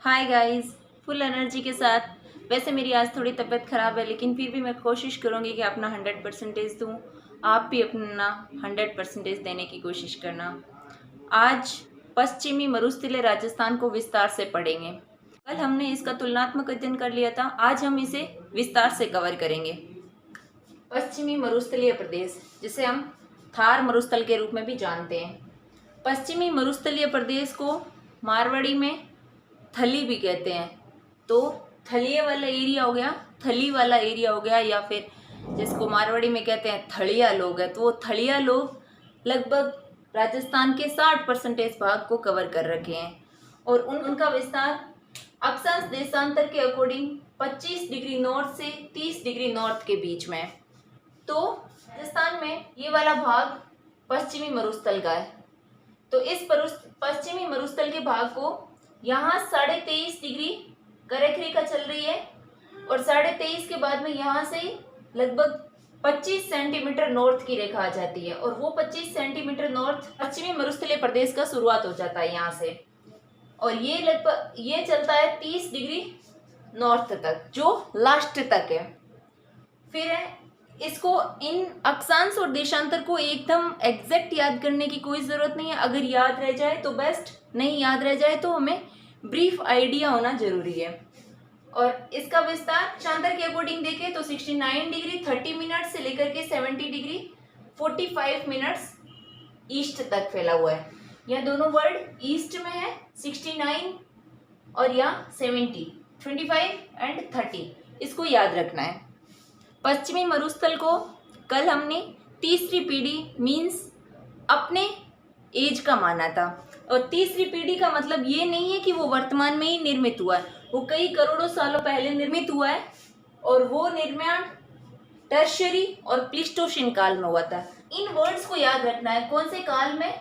Hi guys, full energy के साथ। वैसे मेरी आज थोड़ी तबीयत ख़राब है, लेकिन फिर भी मैं कोशिश करूँगी कि अपना 100% दूँ। आप भी अपना 100% देने की कोशिश करना। आज पश्चिमी मरुस्थलीय राजस्थान को विस्तार से पढ़ेंगे। कल हमने इसका तुलनात्मक अध्ययन कर लिया था, आज हम इसे विस्तार से कवर करेंगे। पश्चिमी मरुस्थलीय प्रदेश, जिसे हम थार मरुस्थल के रूप में भी जानते हैं। पश्चिमी मरुस्थलीय प्रदेश को मारवाड़ी में थली भी कहते हैं। तो थलीय वाला एरिया हो गया, थली वाला एरिया हो गया, या फिर जिसको मारवाड़ी में कहते हैं थड़िया लोग है, तो वो थड़िया लोग लगभग राजस्थान के 60% भाग को कवर कर रखे हैं। और उनका विस्तार अक्षांश देशांतर के अकॉर्डिंग 25 डिग्री नॉर्थ से 30 डिग्री नॉर्थ के बीच में है। तो राजस्थान में ये वाला भाग पश्चिमी मरुस्थल का है। तो इस पश्चिमी मरुस्थल के भाग को यहाँ 23.5 डिग्री कर्क चल रही है, और 23.5 के बाद में यहाँ से लगभग 25 सेंटीमीटर नॉर्थ की रेखा आ जाती है, और वो 25 सेंटीमीटर नॉर्थ पश्चिमी मरुस्थलीय प्रदेश का शुरुआत हो जाता है यहाँ से। और ये लगभग ये चलता है 30 डिग्री नॉर्थ तक, जो लास्ट तक है। फिर इसको इन अक्षांश और देशांतर को एकदम एग्जैक्ट याद करने की कोई ज़रूरत नहीं है। अगर याद रह जाए तो बेस्ट, नहीं याद रह जाए तो हमें ब्रीफ आइडिया होना जरूरी है। और इसका विस्तार देशांतर के अकॉर्डिंग देखें तो 69 डिग्री 30 मिनट से लेकर के 70 डिग्री 45 मिनट्स ईस्ट तक फैला हुआ है। यह दोनों वर्ड ईस्ट में है, 69 और यहाँ 70, 25 एंड 30, इसको याद रखना है। पश्चिमी मरुस्थल को कल हमने तीसरी पीढ़ी मीन्स अपने एज का माना था। और तीसरी पीढ़ी का मतलब ये नहीं है कि वो वर्तमान में ही निर्मित हुआ है, वो कई करोड़ों सालों पहले निर्मित हुआ है, और वो निर्माण टर्शियरी और प्लीस्टोसीन काल में हुआ था। इन वर्ड्स को याद रखना है, कौन से काल में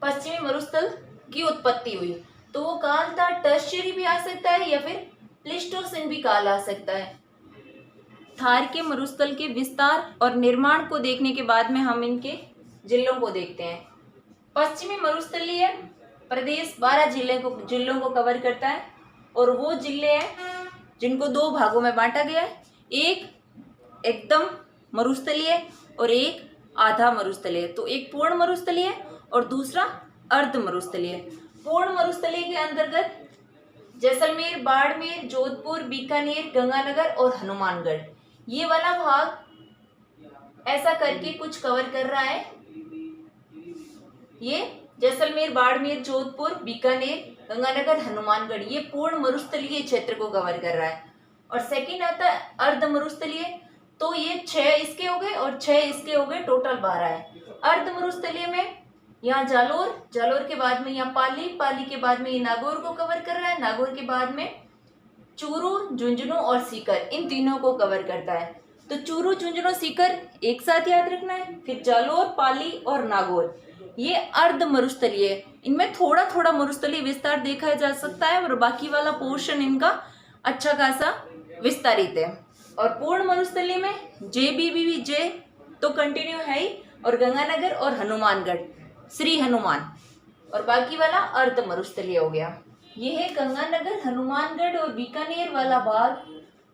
पश्चिमी मरुस्थल की उत्पत्ति हुई। तो वो काल था टर्शियरी भी आ सकता है, या फिर प्लीस्टोसीन भी काल आ सकता है। थार के मरुस्थल के विस्तार और निर्माण को देखने के बाद में हम इनके जिलों को देखते हैं। पश्चिमी मरुस्थलीय प्रदेश 12 जिलों को कवर करता है, और वो जिले हैं जिनको दो भागों में बांटा गया है। एक एकदम मरुस्थलीय और एक आधा मरुस्थलीय। तो एक पूर्ण मरुस्थलीय और दूसरा अर्ध मरुस्थलीय। पूर्ण मरुस्थलीय के अंतर्गत जैसलमेर, बाड़मेर, जोधपुर, बीकानेर, गंगानगर और हनुमानगढ़, ये वाला भाग ऐसा करके कुछ कवर कर रहा है। ये जैसलमेर, बाड़मेर, जोधपुर, बीकानेर, गंगानगर, हनुमानगढ़, ये पूर्ण मरुस्थलीय क्षेत्र को कवर कर रहा है। और सेकंड आता है अर्ध मरुस्थलीय, तो ये 6 इसके हो गए और 6 इसके हो गए, टोटल 12 है। अर्ध मरुस्थलीय में यहाँ जालोर, जालोर के बाद में यहाँ पाली, पाली के बाद में ये नागौर को कवर कर रहा है, नागौर के बाद में चूरू, झुंझुनू और सीकर, इन तीनों को कवर करता है। तो चूरू, झुंझुनू, सीकर एक साथ याद रखना है। फिर जालोर, पाली और नागौर, ये अर्ध मरुस्थलीय। इनमें थोड़ा थोड़ा मरुस्थलीय विस्तार देखा जा सकता है, और बाकी वाला पोर्शन इनका अच्छा खासा विस्तारित है। और पूर्ण मरुस्थलीय में जे तो कंटिन्यू है ही, और गंगानगर और हनुमानगढ़, श्री हनुमान, और बाकी वाला अर्ध मरुस्थलीय हो गया। ये है गंगानगर, हनुमानगढ़ और बीकानेर वाला भाग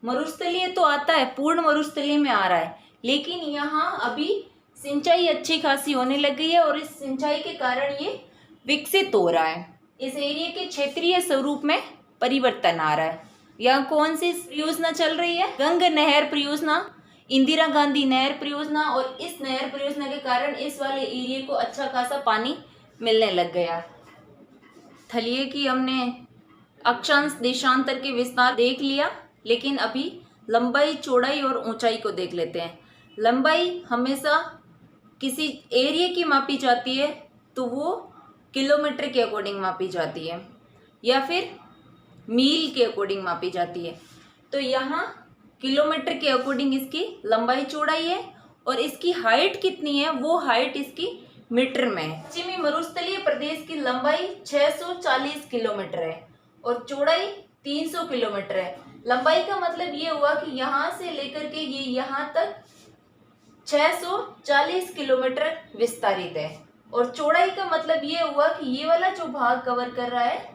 मरुस्थलीय तो आता है, पूर्ण मरुस्थलीय में आ रहा है, लेकिन यहाँ अभी सिंचाई अच्छी खासी होने लग गई है, और इस सिंचाई के कारण ये विकसित हो रहा है। इस एरिया के क्षेत्रीय स्वरूप में परिवर्तन आ रहा है। यहाँ कौन सी परियोजना चल रही है? गंग नहर परियोजना, इंदिरा गांधी नहर परियोजना, और इस नहर परियोजना के कारण इस वाले एरिया को अच्छा खासा पानी मिलने लग गया। थलिए की हमने अक्षांश देशांतर के विस्तार देख लिया, लेकिन अभी लंबाई, चौड़ाई और ऊंचाई को देख लेते हैं। लंबाई हमेशा किसी एरिया की मापी जाती है, तो वो किलोमीटर के अकॉर्डिंग मापी जाती है, या फिर मील के अकॉर्डिंग मापी जाती है। तो यहाँ किलोमीटर के अकॉर्डिंग इसकी लंबाई चौड़ाई है, और इसकी हाइट कितनी है, वो हाइट इसकी मीटर में है। पश्चिमी मरुस्थलीय प्रदेश की लंबाई 640 किलोमीटर है, और चौड़ाई 300 किलोमीटर है। लंबाई का मतलब ये हुआ कि यहाँ से लेकर के ये यहाँ तक 640 किलोमीटर विस्तारित है, और चौड़ाई का मतलब ये हुआ कि ये वाला जो भाग कवर कर रहा है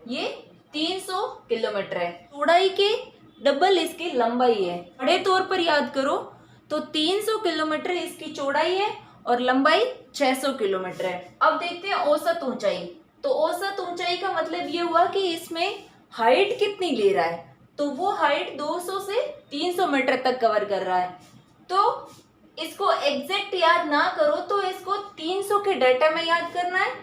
ये 300 किलोमीटर है। चौड़ाई के डबल इसकी लंबाई है। बड़े तौर पर याद करो तो 300 किलोमीटर इसकी चौड़ाई है और लंबाई 600 किलोमीटर है। अब देखते हैं औसत ऊंचाई। तो औसत ऊंचाई का मतलब ये हुआ कि इसमें हाइट कितनी ले रहा है, तो वो हाइट 200 से 300 मीटर तक कवर कर रहा है। तो इसको एग्जैक्ट याद ना करो तो इसको 300 के डाटा में याद करना है,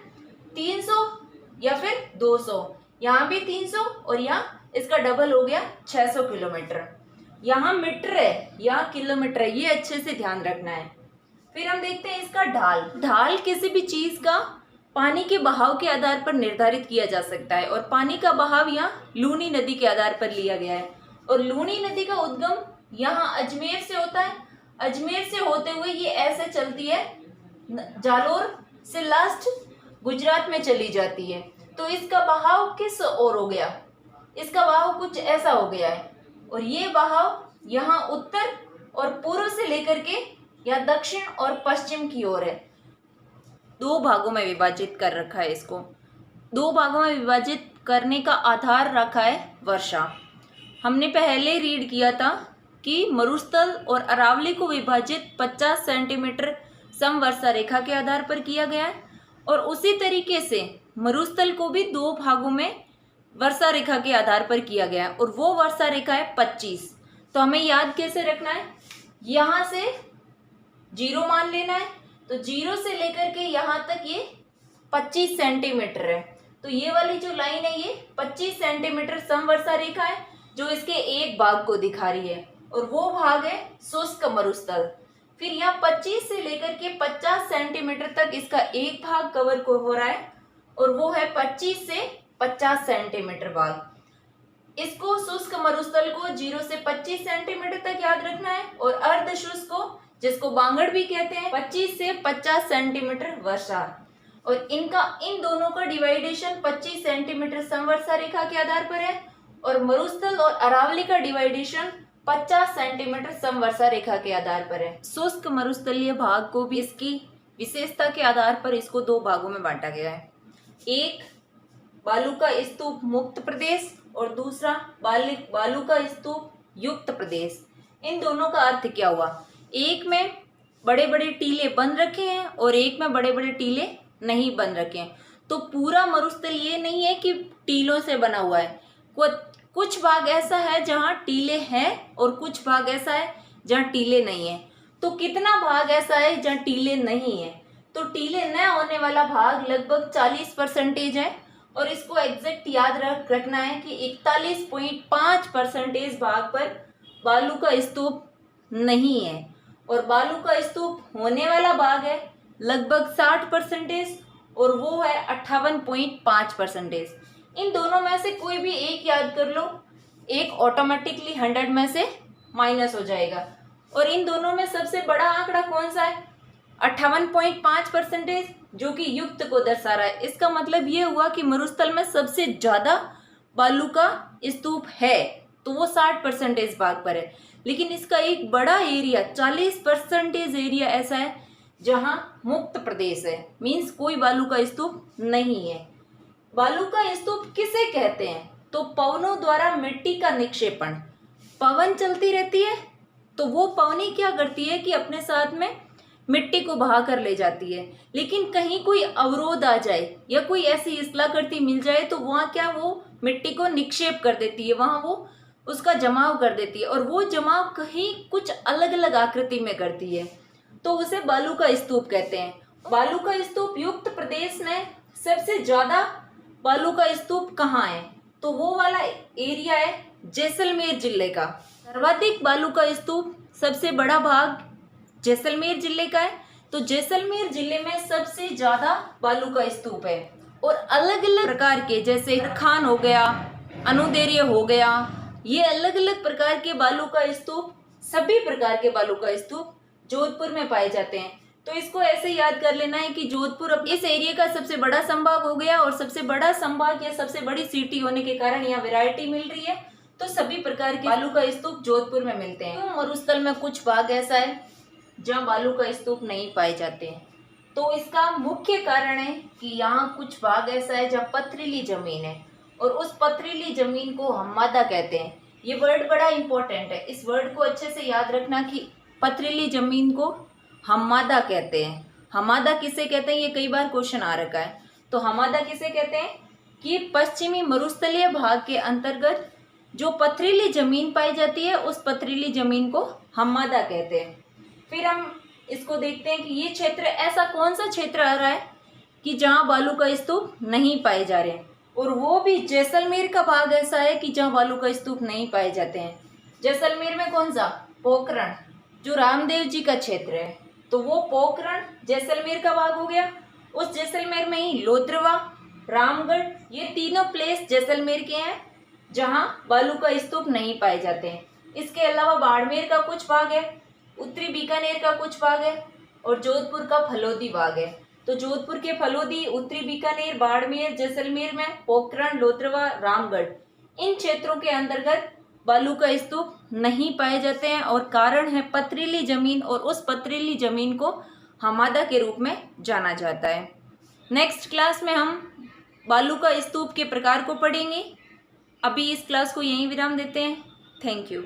300 या फिर 200। यहाँ भी 300 और यहाँ इसका डबल हो गया 600 किलोमीटर। यहाँ मीटर है, यहाँ किलोमीटर है, ये अच्छे से ध्यान रखना है। फिर हम देखते हैं इसका ढाल। ढाल किसी भी चीज का पानी के बहाव के आधार पर निर्धारित किया जा सकता है और पानी का बहाव यहाँ लूनी नदी के आधार पर लिया गया है। और लूनी नदी का उद्गम यहाँ अजमेर से होता है। अजमेर से होते हुए ये ऐसे चलती है, जालोर से लास्ट गुजरात में चली जाती है। तो इसका बहाव किस ओर हो गया, इसका बहाव कुछ ऐसा हो गया है। और ये बहाव यहाँ उत्तर और पूर्व से लेकर के या दक्षिण और पश्चिम की ओर है। दो भागों में विभाजित कर रखा है इसको। दो भागों में विभाजित करने का आधार रखा है वर्षा। हमने पहले रीड किया था कि मरुस्थल और अरावली को विभाजित 50 सेंटीमीटर समवर्षा रेखा के आधार पर किया गया है और उसी तरीके से मरुस्थल को भी दो भागों में वर्षा रेखा के आधार पर किया गया है और वो वर्षा रेखा है 25। तो हमें याद कैसे रखना है, यहाँ से 0 मान लेना है। तो 0 से लेकर के यहाँ तक ये 25 सेंटीमीटर है। तो ये वाली जो लाइन है ये 25 सेंटीमीटर समवर्षा रेखा है जो इसके एक भाग को दिखा रही है और वो भाग है शुष्क मरुस्थल। फिर यहाँ 25 से लेकर के 50 सेंटीमीटर तक इसका एक भाग कवर को हो रहा है और वो है 25 से 50 सेंटीमीटर भाग। इसको शुष्क मरुस्थल को 0 से 25 सेंटीमीटर तक याद रखना है और अर्ध शुष्क को, जिसको बांगड़ भी कहते हैं, 25 से 50 सेंटीमीटर वर्षा। और इनका इन दोनों का डिवाइडेशन 25 सेंटीमीटर समवर्षा रेखा के आधार पर है और मरुस्थल और अरावली का डिवाइडेशन 50 सेंटीमीटर समवर्षा रेखा के आधार पर है। शुष्क मरुस्थलीय भाग को भी इसकी विशेषता के आधार पर इसको दो भागों में बांटा गया है। एक बालू का स्तूप मुक्त प्रदेश और दूसरा बालू का स्तूप युक्त प्रदेश। इन दोनों का अर्थ क्या हुआ, एक में बड़े बड़े टीले बन रखे हैं और एक में बड़े बड़े टीले नहीं बन रखे हैं। तो पूरा मरुस्थल ये नहीं है कि टीलों से बना हुआ है, कुछ भाग ऐसा है जहाँ टीले हैं और कुछ भाग ऐसा है जहाँ टीले नहीं है। तो कितना भाग ऐसा है जहाँ टीले नहीं है, तो टीले न होने वाला भाग लगभग 40% है और इसको एग्जैक्ट याद रखना है कि 41.5% भाग पर बालू का स्तूप नहीं है और बालू का स्तूप होने वाला भाग है लगभग 60% और वो है 58.5%। इन दोनों में से कोई भी एक याद कर लो, एक ऑटोमेटिकली 100 में से माइनस हो जाएगा। और इन दोनों में सबसे बड़ा आंकड़ा कौन सा है, 58.5%, जो कि युक्त को दर्शा रहा है। इसका मतलब ये हुआ कि मरुस्थल में सबसे ज़्यादा बालू का स्तूप है तो वो 60% भाग पर है, लेकिन इसका एक बड़ा एरिया 40% एरिया ऐसा है जहाँ मुक्त प्रदेश है, मीन्स कोई बालू का स्तूप नहीं है। बालू का स्तूप किसे कहते हैं, तो पवनों द्वारा मिट्टी का निक्षेपण। पवन चलती रहती है तो वो पवनी क्या करती है कि अपने साथ में मिट्टी को बहा कर ले जाती है, लेकिन कहीं कोई अवरोध आ जाए या कोई ऐसी इस्लाकृति मिल जाए तो वहाँ क्या वो मिट्टी को निक्षेप कर देती है, वहाँ वो उसका जमाव कर देती है और वो जमाव कहीं कुछ अलग अलग आकृति में करती है, तो उसे बालू का स्तूप कहते हैं। बालू का स्तूप युक्त प्रदेश में सबसे ज़्यादा बालू का स्तूप कहाँ है, तो वो वाला एरिया है जैसलमेर जिले का। सर्वाधिक बालू का स्तूप सबसे बड़ा भाग जैसलमेर जिले का है, तो जैसलमेर जिले में सबसे ज़्यादा बालू का स्तूप है। और अलग अलग प्रकार के, जैसे खान हो गया, अनुदैर्य हो गया, ये अलग अलग प्रकार के बालू का स्तूप, सभी प्रकार के बालू का स्तूप जोधपुर में पाए जाते हैं। तो इसको ऐसे याद कर लेना है कि जोधपुर अब इस एरिया का सबसे बड़ा संभाग हो गया और सबसे बड़ा संभाग या सबसे बड़ी सिटी होने के कारण यहाँ वैरायटी मिल रही है, तो सभी प्रकार के बालू का स्तूप जोधपुर में मिलते हैं। तो मरुस्थल में कुछ भाग ऐसा है जहाँ बालू का स्तूप नहीं पाए जाते हैं, तो इसका मुख्य कारण है कि यहाँ कुछ भाग ऐसा है जहाँ पथरीली जमीन है और उस पथरीली ज़मीन को हम्मादा कहते हैं। ये वर्ड बड़ा इंपॉर्टेंट है, इस वर्ड को अच्छे से याद रखना कि पथरीली ज़मीन को हम्मादा कहते हैं। हम्मादा किसे कहते हैं, ये कई बार क्वेश्चन आ रखा है। तो हम्मादा किसे कहते हैं कि पश्चिमी मरुस्थलीय भाग के अंतर्गत जो पथरीली ज़मीन पाई जाती है उस पथरीली ज़मीन को हम्मादा कहते हैं। फिर हम इसको देखते हैं कि ये क्षेत्र, ऐसा कौन सा क्षेत्र आ रहा है कि जहाँ बालू का स्तूप नहीं पाए जा रहे हैं, और वो भी जैसलमेर का भाग ऐसा है कि जहाँ बालू का स्तूप नहीं पाए जाते हैं। जैसलमेर में कौन सा, पोखरण, जो रामदेव जी का क्षेत्र है, तो वो पोखरण जैसलमेर का भाग हो गया। उस जैसलमेर में ही लोद्रवा, रामगढ़, ये तीनों प्लेस जैसलमेर के हैं जहाँ बालू का स्तूप नहीं पाए जाते हैं। इसके अलावा बाड़मेर का कुछ भाग है, उत्तरी बीकानेर का कुछ भाग है, और जोधपुर का फलोदी भाग है। तो जोधपुर के फलोदी, उत्तरी बीकानेर, बाड़मेर, जैसलमेर में पोखरण, लोद्रवा, रामगढ़, इन क्षेत्रों के अंतर्गत बालू का स्तूप नहीं पाए जाते हैं, और कारण है पथरीली ज़मीन, और उस पथरीली ज़मीन को हम्मादा के रूप में जाना जाता है। नेक्स्ट क्लास में हम बालू का स्तूप के प्रकार को पढ़ेंगे। अभी इस क्लास को यहीं विराम देते हैं। Thank you.